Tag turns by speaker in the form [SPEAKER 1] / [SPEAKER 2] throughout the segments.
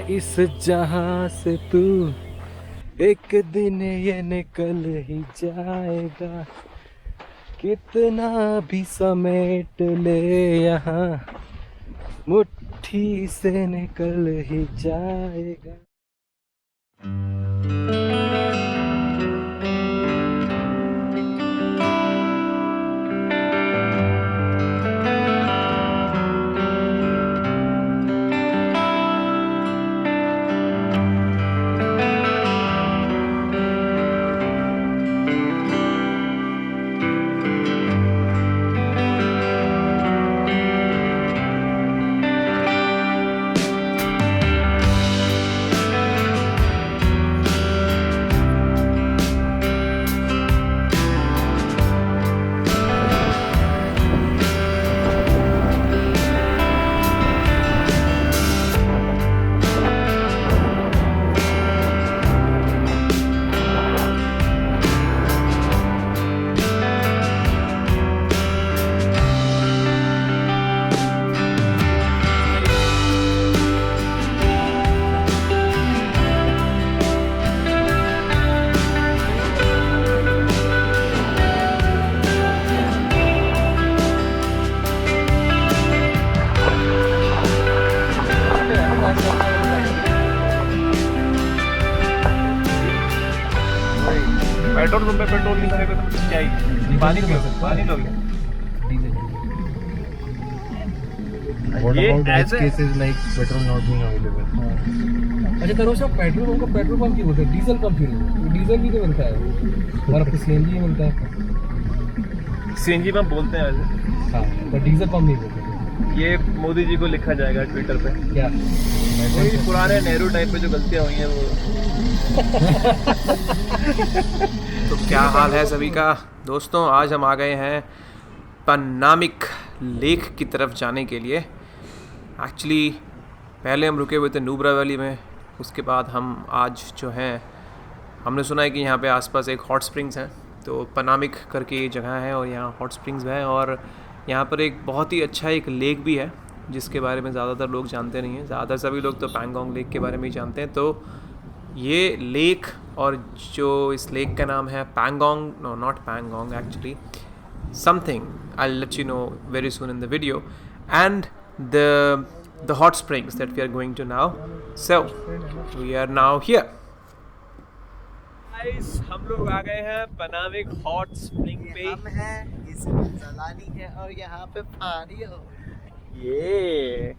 [SPEAKER 1] इस जहां से तू, एक दिन ये निकल ही जाएगा, कितना भी समेट ले यहाँ, मुट्ठी से निकल ही जाएगा।
[SPEAKER 2] पेट्रोल पंप पे पेट्रोल नहीं करेगा तो क्या ही पानी लोगे ये ऐसे
[SPEAKER 1] cases like petrol not being available. अच्छा करो सब पेट्रोल पंप को पेट्रोल पंप क्यों बोलते हैं, डीजल पंप क्यों? डीजल भी तो मिलता है और आपको सीएनजी मिलता है।
[SPEAKER 2] सीएनजी पंप बोलते हैं वैसे,
[SPEAKER 1] हाँ पर डीजल पंप नहीं बोलते।
[SPEAKER 2] ये मोदी जी को लिखा जाएगा ट्विटर पे
[SPEAKER 1] क्या
[SPEAKER 2] वही पुराने नेहरू टाइप पे जो गलतियां हुई हैं वो।
[SPEAKER 3] तो क्या हाल है सभी का दोस्तों, आज हम आ गए हैं पनामिक लेक की तरफ जाने के लिए। एक्चुअली पहले हम रुके हुए थे नुब्रा वैली में, उसके बाद हम आज जो हैं हमने सुना है कि यहाँ पे आसपास एक हॉट स्प्रिंग्स हैं, तो पनामिक करके ये जगह है और यहाँ हॉट स्प्रिंग्स है और यहाँ पर एक बहुत ही अच्छा एक लेक भी है जिसके बारे में ज़्यादातर लोग जानते नहीं हैं। ज़्यादातर सभी लोग तो पैंगोंग लेक के बारे में ही जानते हैं। तो ये लेक और जो इस लेक का नाम है Pangong, no not Pangong actually, something I'll let you know very soon in the video, and the hot springs that we are going to now. So we are now here.
[SPEAKER 2] Guys, हम लोग आ गए हैं पनामिक हॉट स्प्रिंग पे।
[SPEAKER 4] हम हैं, इसमें जलानी है और यहाँ पे पानी हो।
[SPEAKER 2] ये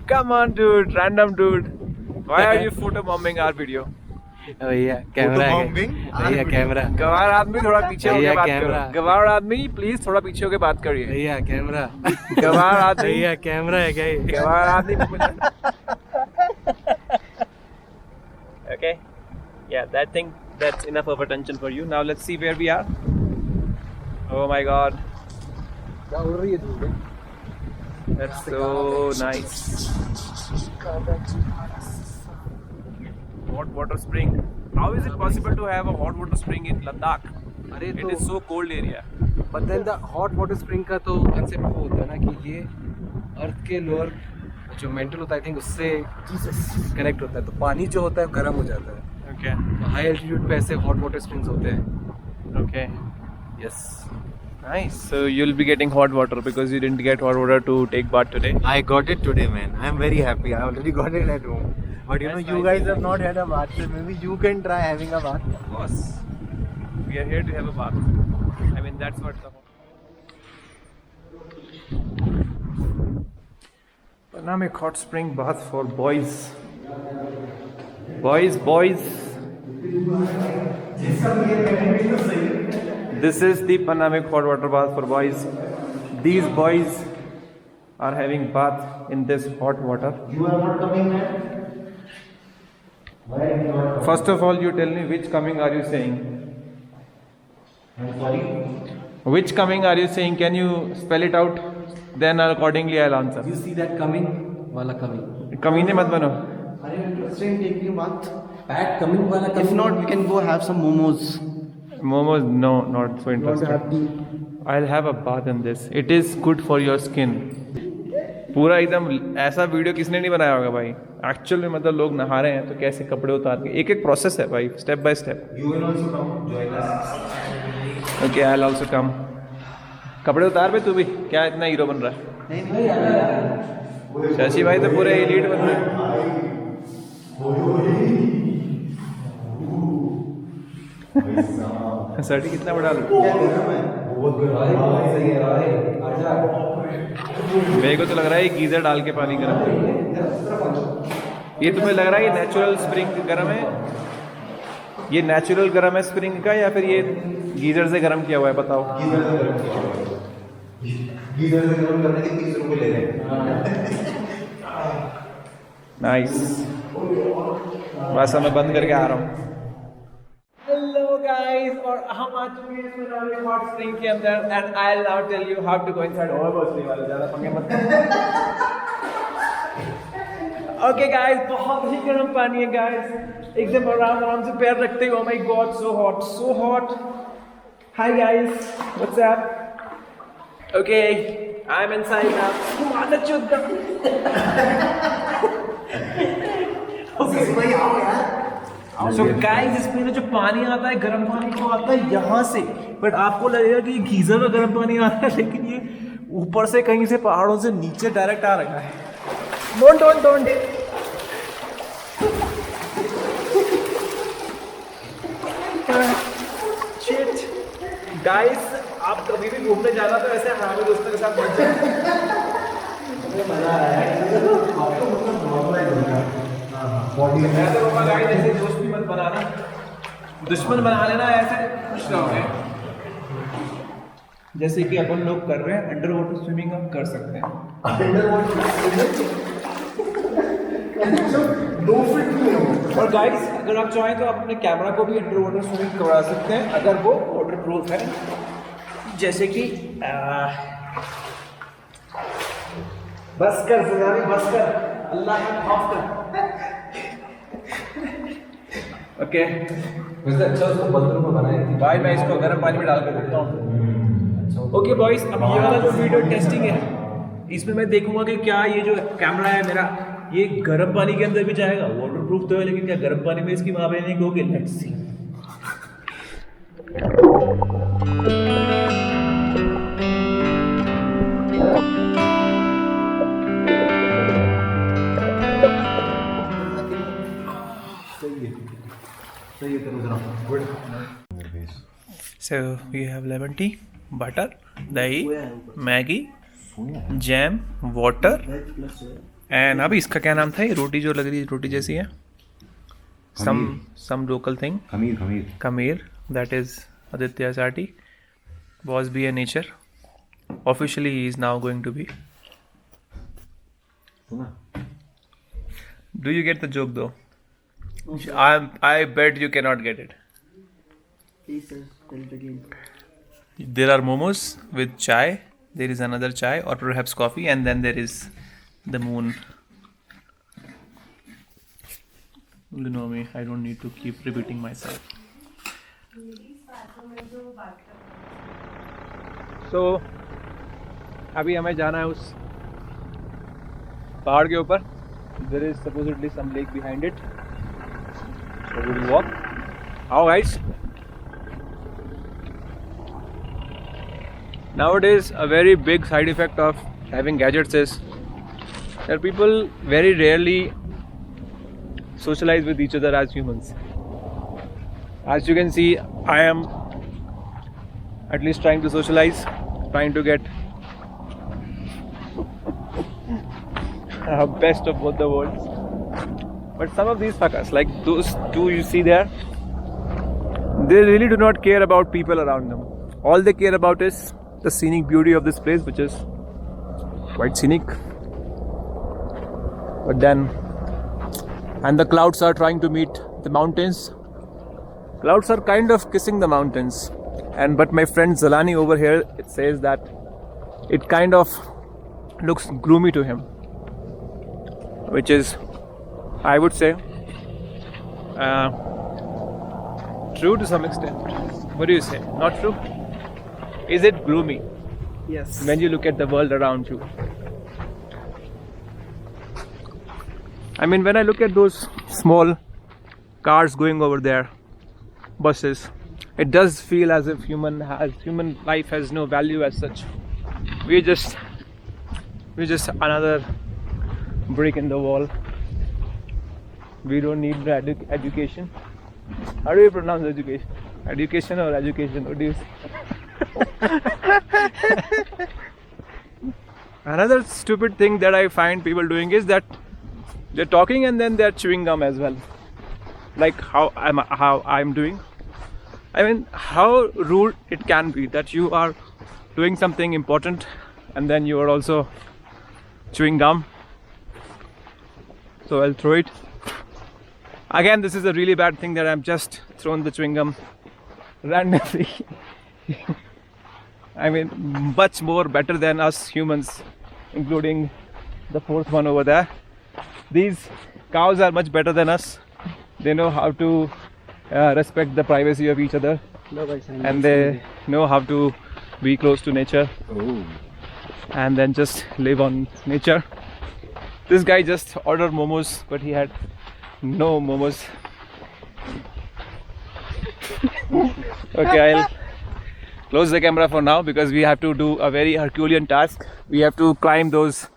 [SPEAKER 2] come on dude, random dude, why are you photobombing our video?
[SPEAKER 1] भैया कैमरा है, भैया कैमरा,
[SPEAKER 2] गवार आदमी थोड़ा पीछे होके बात
[SPEAKER 1] कैमरा।
[SPEAKER 2] करो। गवार आदमी प्लीज थोड़ा पीछे होके बात करिए।
[SPEAKER 1] भैया कैमरा,
[SPEAKER 2] गवार आदमी,
[SPEAKER 1] भैया कैमरा है क्या ये?
[SPEAKER 2] गवार आदमी। Okay, yeah, I think that's enough of attention for you. Now let's see where we are. Oh my god,
[SPEAKER 1] क्या उड़ रही है तू?
[SPEAKER 2] that's so nice. Hot water spring. How is it possible to have a hot water spring in Ladakh?
[SPEAKER 1] अरे
[SPEAKER 2] It is so cold area.
[SPEAKER 1] but then the hot water spring का तो concept वो होता है ना कि ये अर्थ के लोअर जो मेंटल होता है, आई थिंक उससे कनेक्ट होता है, तो पानी जो होता है गर्म हो जाता है।
[SPEAKER 2] Okay.
[SPEAKER 1] तो हाई एल्टीट्यूड पे ऐसे हॉट वाटर स्प्रिंग्स होते हैं।
[SPEAKER 2] Okay.
[SPEAKER 1] Yes,
[SPEAKER 2] Nice. So you'll be getting hot water because you didn't get hot water to take bath today.
[SPEAKER 4] I got it today, man. I'm very happy. I already got it at home. But you know,
[SPEAKER 2] That's
[SPEAKER 4] you
[SPEAKER 2] nice.
[SPEAKER 4] guys have not had a bath, so maybe you can try having a bath.
[SPEAKER 2] Of course. We are here to have a bath. I mean that's what the Panamic hot spring bath for boys. Boys. This is the Panamic hot water bath for boys. These boys are having bath in this hot water.
[SPEAKER 4] You are not coming, man. Why are you not?
[SPEAKER 2] First of all, you tell me which coming are you saying?
[SPEAKER 4] I'm sorry.
[SPEAKER 2] Which coming are you saying? Can you spell it out? Then accordingly I'll answer.
[SPEAKER 1] you see that coming वाला coming,
[SPEAKER 2] कमीने मत बनो.
[SPEAKER 4] Are you interested in taking a bath?
[SPEAKER 1] PAT coming वाला
[SPEAKER 4] If
[SPEAKER 1] coming।
[SPEAKER 4] not, we can go have some momos.
[SPEAKER 2] Momos, no, not so
[SPEAKER 4] You want to
[SPEAKER 2] interested.
[SPEAKER 4] have tea?
[SPEAKER 2] I'll have a bath in this. It is good for your skin. पूरा एकदम ऐसा video किसने नहीं बनाया होगा भाई,
[SPEAKER 3] actual में मतलब लोग नहा रहे हैं तो कैसे कपड़े उतार के, एक एक प्रोसेस है भाई, step by step.
[SPEAKER 4] You will also come join us.
[SPEAKER 3] Okay, I will also come. कपड़े उतार पे तू भी, क्या इतना हीरो बन रहा है? शशि भाई तो पूरे एलीट बन रहे हैं. सर्टी कितना बड़ा लग मेरे को तो लग रहा है ये गीजर डाल के पानी गर्म. ये तुम्हें लग रहा है ये नेचुरल स्प्रिंग गर्म है? ये नेचुरल गर्म है स्प्रिंग का, या फिर ये गीजर से गर्म किया हुआ है? बताओ.
[SPEAKER 4] गीजर से गर्म करने के 30 रुपए ले रहे हैं.
[SPEAKER 3] नाइस. बस मैं बंद करके आ रहा हूँ. हेलो गाइस, और हम आ चुके हैं पनामिक हॉट स्प्रिंग के अंदर, and I will now tell you how to go inside. और बस नहीं वाले, ज्यादा पंगे मत. ओके गाइस, बहुत ही गर्म पानी है गाइस, एकदम आराम आराम से पैर रखते हो. My God, so hot, so hot. Hi guys, what's up? Okay, I am inside now. मादर चोद. सो गाइस, इसमें ना जो पानी आता है, गर्म पानी तो आता है यहाँ से, बट आपको लगेगा कि ये गीजर में गर्म पानी आता है, लेकिन ये ऊपर से कहीं से पहाड़ों से नीचे डायरेक्ट आ रखा है. डोंट. शिट गाइस, आप कभी भी घूमने जाना तो ऐसे हमारे दोस्तों के साथ मत जाओ. मैं तो बोलूँगा गाइस, ऐसे दोस्त भी मत बनाना, दुश्मन बना लेना. ऐसे खुश रहोगे. जैसे कि अपन लोग कर रहे हैं, अंडर वाटर स्विमिंग हम कर सकते हैं. और गाइस, अगर आप चाहें तो आप अपने कैमरा को भी अंडर वाटर स्विमिंग करवा सकते हैं, अगर वो वाटर प्रूफ है. जैसे कि बस कर ज़िंदगी, बस कर, अल्लाह का खौफ कर. ओके,
[SPEAKER 1] वैसे अच्छा उसको बाथरूम में बनाई थी
[SPEAKER 3] भाई मैं इसको गर्म पानी में डाल कर देता हूँ. ओके बॉयज, अब ये वाला जो वीडियो टेस्टिंग है, इसमें मैं देखूंगा कि क्या ये जो कैमरा है मेरा, ये गर्म पानी के अंदर भी जाएगा. वाटर प्रूफ तो है, लेकिन क्या गर्म पानी में इसकी वहाँ पे नहीं होगी? Let's see. So we have lemon tea, butter, dahi, Maggi, jam, water, and अभी इसका क्या नाम था? ये रोटी जो लग रही है रोटी जैसी है, some local thing. Khameer. That is Aditya Sati. Was be a nature. Officially he is now going to be. Do you get the joke though? I bet you cannot get it.
[SPEAKER 5] Please sir, tell it again.
[SPEAKER 3] There are momos with chai. There is another chai or perhaps coffee, and then there is the moon. You know me, I don't need to keep repeating myself. So, अभी हमें जाना है उस पहाड़ के ऊपर. There is supposedly some lake behind it. So we will walk. How guys? Nowadays, a very big side effect of having gadgets is that people very rarely socialize with each other as humans. As you can see, I am at least trying to socialize, trying to get best of both the worlds. But some of these fuckers, like those two you see there, they really do not care about people around them. All they care about is the scenic beauty of this place, which is quite scenic. But then, and the clouds are trying to meet the mountains. Clouds are kind of kissing the mountains. And but my friend Zalani over here, it says that it kind of looks gloomy to him, which is, I would say, true to some extent. What do you say? Not true? Is it gloomy
[SPEAKER 5] Yes.
[SPEAKER 3] when you look at the world around you? I mean, when I look at those small cars going over there, buses, it does feel as if human life has no value as such. We're just another brick in the wall. We don't need the education. How do you pronounce education? Education or education? What do you say? Another stupid thing that I find people doing is that they're talking and then they're chewing gum as well, like how I'm doing. I mean, how rude it can be that you are doing something important and then you are also chewing gum. So I'll throw it. Again, this is a really bad thing that I'm just throwing the chewing gum randomly. I mean, much more better than us humans, including the fourth one over there. These cows are much better than us. They know how to respect the privacy of each other, and they know how to be close to nature and then just live on nature. This guy just ordered momos, but he had no momos. Okay, I'll close the camera for now because we have to do a very Herculean task. We have to climb those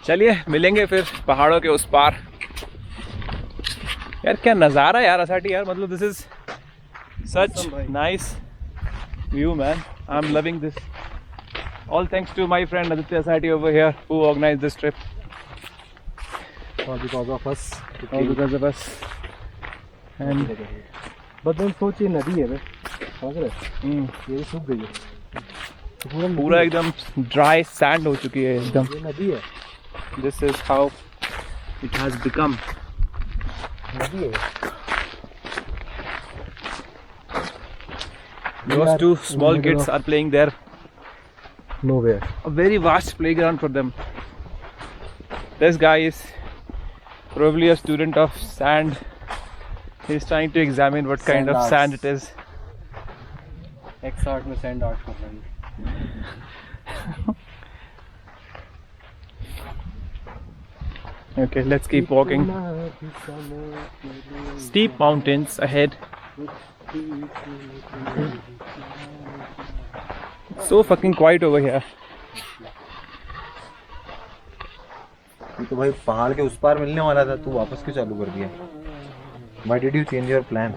[SPEAKER 3] चलिए मिलेंगे फिर पहाड़ों के उस पार. यार क्या नज़ारा यार असाटी यार, मतलब this is such nice view, man. I'm loving this. All thanks to my friend Aditya Asati over here who organized this trip.
[SPEAKER 1] All because of us.
[SPEAKER 3] All because of us. And
[SPEAKER 1] but then सोच ये नदी है बे, समझ रहे? ये सूख गई है.
[SPEAKER 3] पूरा एकदम ड्राई सैंड हो चुकी है एकदम.
[SPEAKER 1] ये नदी है.
[SPEAKER 3] This is how it has become.
[SPEAKER 1] नदी है.
[SPEAKER 3] Those two small kids are playing there.
[SPEAKER 1] Nowhere.
[SPEAKER 3] A very vast playground for them. This guy is probably a student of sand. He's trying to examine what kind of sand it is.
[SPEAKER 1] X art में sand art कर रहे हैं.
[SPEAKER 3] Okay, let's keep walking. Steep mountains ahead. So fucking quiet over here.
[SPEAKER 4] ये तो भाई पहाड़ के उस पार मिलने वाला था, तू वापस क्यों चालू कर दिया? Why did you change your plan?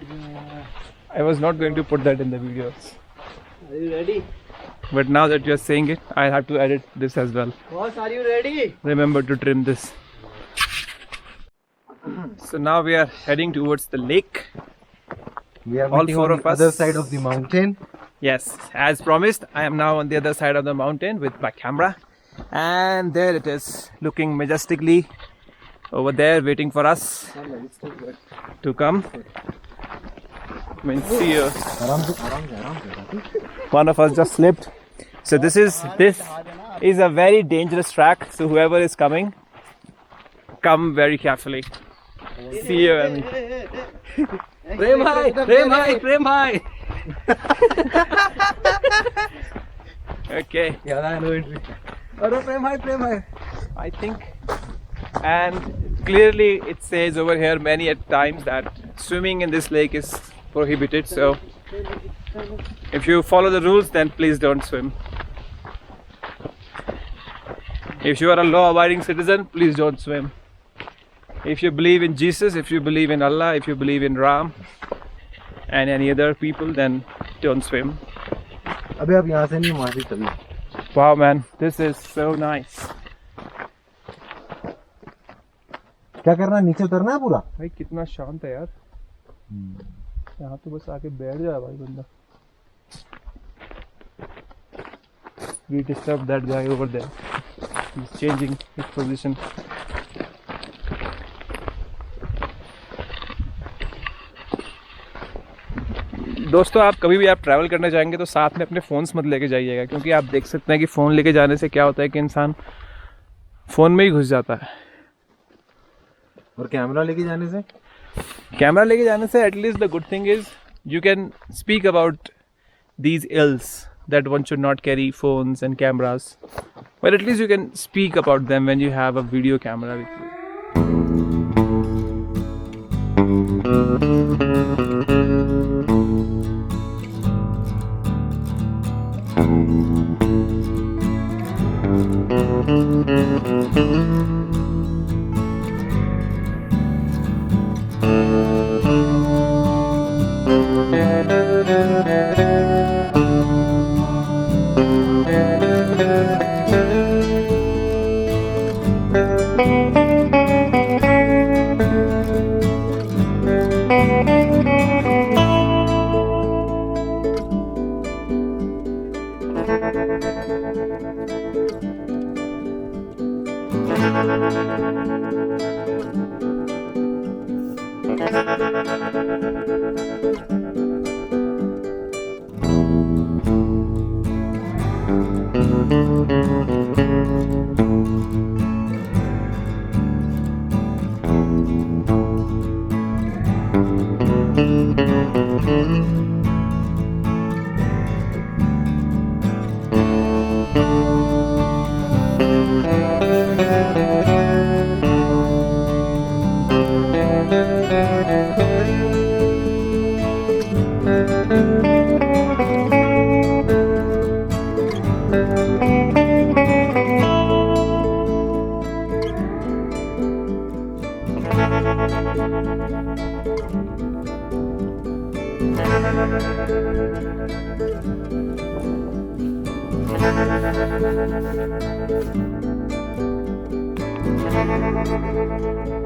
[SPEAKER 3] I was not going to put that in the videos.
[SPEAKER 5] Are you ready?
[SPEAKER 3] But now that you're saying it, I have to edit this as well.
[SPEAKER 5] Boss, are you ready?
[SPEAKER 3] Remember to trim this. So now we are heading towards the lake.
[SPEAKER 4] We are
[SPEAKER 3] All
[SPEAKER 4] meeting
[SPEAKER 3] four
[SPEAKER 4] on
[SPEAKER 3] of
[SPEAKER 4] the
[SPEAKER 3] us.
[SPEAKER 4] other side of the mountain.
[SPEAKER 3] Yes, as promised, I am now on the other side of the mountain with my camera. And there it is, looking majestically over there, waiting for us to come. I mean, see you. One of us just slipped. So this is a very dangerous track. So whoever is coming, come very carefully. See you. And
[SPEAKER 1] प्रेम भाई, प्रेम भाई, प्रेम भाई.
[SPEAKER 3] okay,
[SPEAKER 1] याद आया no entry. अरे प्रेम भाई, प्रेम भाई.
[SPEAKER 3] I think, and clearly it says over here many at times that swimming in this lake is prohibited. So if you follow the rules, then please don't swim. If you are a law-abiding citizen, please don't swim. If you believe in Jesus, if you believe in Allah, if you believe in Ram and any other people, then don't swim.
[SPEAKER 4] अबे अब यहाँ से नहीं, वहाँ से चल.
[SPEAKER 3] Wow, man, this is so nice.
[SPEAKER 4] क्या करना है, नीचे उतरना है पूरा?
[SPEAKER 3] भाई कितना शांत है यार. यहाँ तो बस आके बैठ जाए भाई बंदा. We disturbed that guy over there. He's changing his position. दोस्तों, आप कभी भी आप ट्रैवल करने जाएंगे तो साथ में अपने फ़ोन्स मत लेके जाइएगा, क्योंकि आप देख सकते हैं कि फ़ोन लेके जाने से क्या होता है कि इंसान फ़ोन में ही घुस जाता है.
[SPEAKER 4] और कैमरा लेके जाने से?
[SPEAKER 3] कैमरा लेके जाने से at least the good thing is
[SPEAKER 2] you can speak about these ills that one should not carry phones and cameras, but at least you can speak about them when you have a video camera with you.
[SPEAKER 6] Thank you.